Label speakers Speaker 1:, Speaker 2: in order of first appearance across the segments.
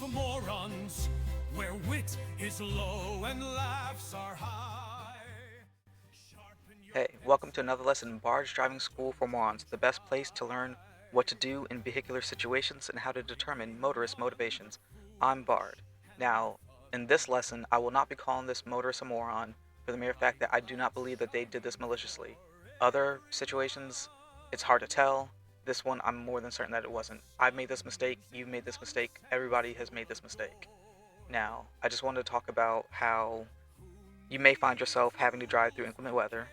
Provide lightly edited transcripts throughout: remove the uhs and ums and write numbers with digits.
Speaker 1: for morons, where wit is low and laughs are high. Sharpen your
Speaker 2: Hey, welcome to another lesson in Barge Driving School for Morons, the best place to learn what to do in vehicular situations and how to determine motorist motivations. I'm Bard. Now, in this lesson, I will not be calling this motorist a moron for the mere fact that I do not believe that they did this maliciously. Other situations, it's hard to tell. This one, I'm more than certain that it wasn't. I've made this mistake, you've made this mistake, everybody has made this mistake. Now, I just wanted to talk about how you may find yourself having to drive through inclement weather.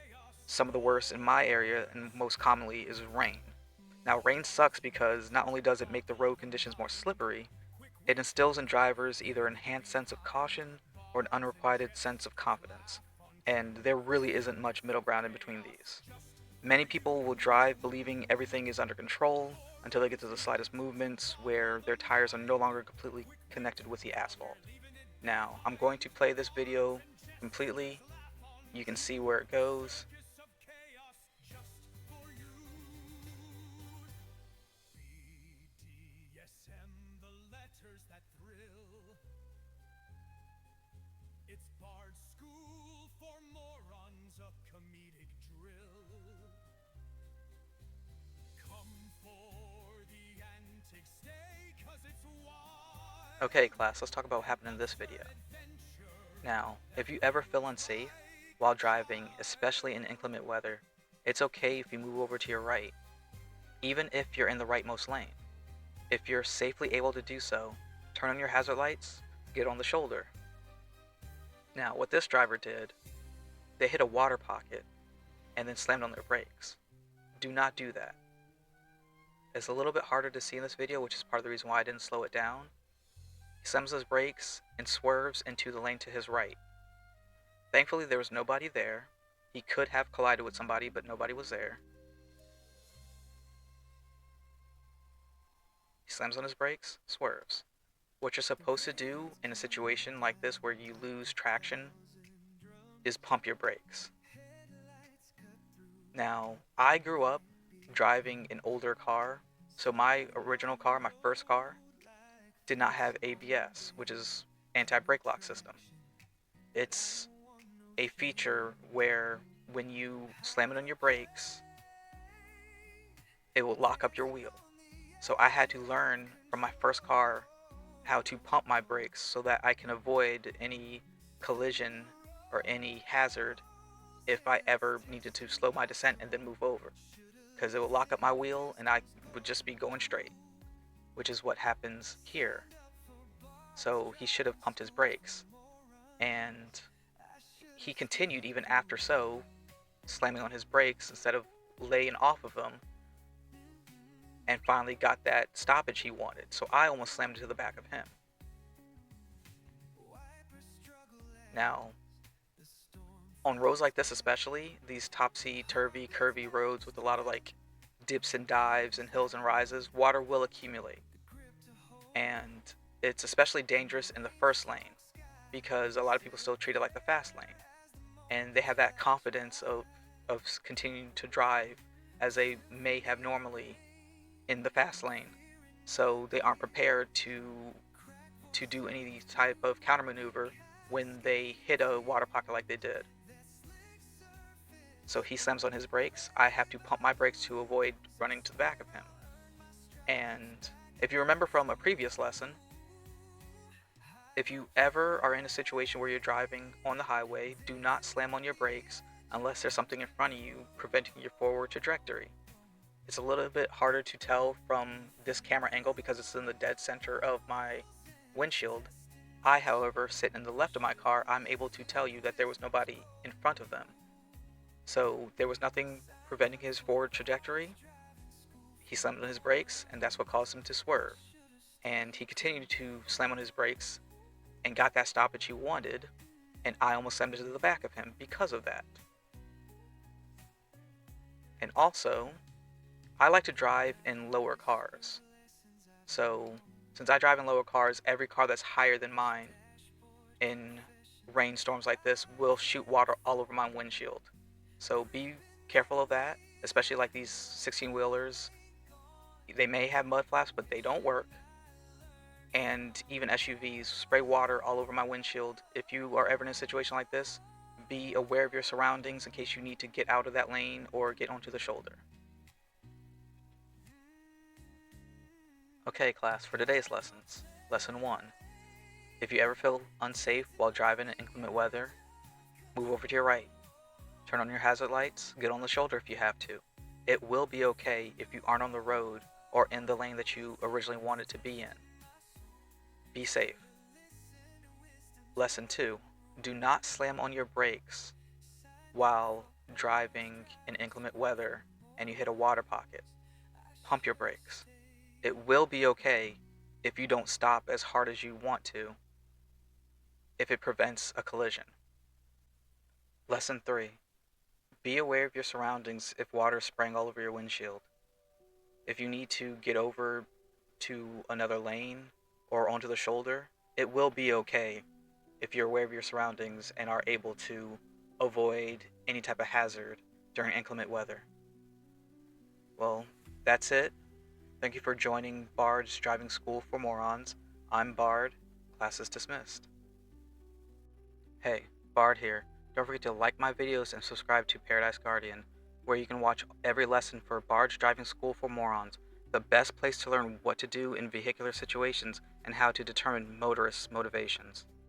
Speaker 2: Some of the worst in my area, and most commonly, is rain. Now, rain sucks because not only does it make the road conditions more slippery, it instills in drivers either an enhanced sense of caution or an unrequited sense of confidence. And there really isn't much middle ground in between these. Many people will drive believing everything is under control until they get to the slightest movements where their tires are no longer completely connected with the asphalt. Now, I'm going to play this video completely. You can see where it goes.
Speaker 1: B.D.S.M, the letters that thrill. It's Bard's School for Morons, a comedic drill. Come for the antics, stay, 'cause it's wild.
Speaker 2: Okay, class, let's talk about what happened in this video. Now, if you ever feel unsafe while driving, especially in inclement weather, it's okay if you move over to your right, even if you're in the rightmost lane. If you're safely able to do so, turn on your hazard lights, get on the shoulder. Now, what this driver did, they hit a water pocket and then slammed on their brakes. Do not do that. It's a little bit harder to see in this video, which is part of the reason why I didn't slow it down. He slams his brakes and swerves into the lane to his right. Thankfully, there was nobody there. He could have collided with somebody, but nobody was there. He slams on his brakes, swerves. What you're supposed to do in a situation like this where you lose traction is pump your brakes. Now, I grew up driving an older car, so my original car, my first car, did not have ABS, which is anti-brake lock system. It's a feature where when you slam it on your brakes, it will lock up your wheel. So I had to learn from my first car how to pump my brakes so that I can avoid any collision or any hazard if I ever needed to slow my descent and then move over, because it would lock up my wheel and I would just be going straight, which is what happens here. So he should have pumped his brakes, and he continued even after so, slamming on his brakes instead of laying off of them, and finally got that stoppage he wanted. So I almost slammed into the back of him. Now, on roads like this especially, these topsy-turvy, curvy roads with a lot of like dips and dives and hills and rises, water will accumulate. And it's especially dangerous in the first lane because a lot of people still treat it like the fast lane. And they have that confidence of continuing to drive as they may have normally in the fast lane. So they aren't prepared to do any type of countermaneuver when they hit a water pocket like they did. So he slams on his brakes. I have to pump my brakes to avoid running to the back of him. And if you remember from a previous lesson, if you ever are in a situation where you're driving on the highway, do not slam on your brakes unless there's something in front of you preventing your forward trajectory. It's a little bit harder to tell from this camera angle because it's in the dead center of my windshield. I, however, sit in the left of my car, I'm able to tell you that there was nobody in front of them. So there was nothing preventing his forward trajectory. He slammed on his brakes, and that's what caused him to swerve. And he continued to slam on his brakes and got that stoppage he wanted, and I almost slammed into the back of him because of that. And also, I like to drive in lower cars. So, since I drive in lower cars, every car that's higher than mine in rainstorms like this will shoot water all over my windshield. So be careful of that, especially like these 16-wheelers. They may have mud flaps, but they don't work. and even SUVs, spray water all over my windshield. If you are ever in a situation like this, be aware of your surroundings in case you need to get out of that lane or get onto the shoulder. Okay, class, for today's lessons. Lesson 1. If you ever feel unsafe while driving in inclement weather, move over to your right. Turn on your hazard lights, get on the shoulder if you have to. It will be okay if you aren't on the road or in the lane that you originally wanted to be in. Be safe. Lesson 2. Do not slam on your brakes while driving in inclement weather and you hit a water pocket. Pump your brakes. It will be okay if you don't stop as hard as you want to if it prevents a collision. Lesson 3. Be aware of your surroundings if water is spraying all over your windshield. If you need to get over to another lane or onto the shoulder, it will be okay if you're aware of your surroundings and are able to avoid any type of hazard during inclement weather. Well, that's it. Thank you for joining Bard's Driving School for Morons. I'm Bard. Class is dismissed. Hey, Bard here. Don't forget to like my videos and subscribe to Paradise Guardian, where you can watch every lesson for Bard's Driving School for Morons, the best place to learn what to do in vehicular situations and how to determine motorists' motivations.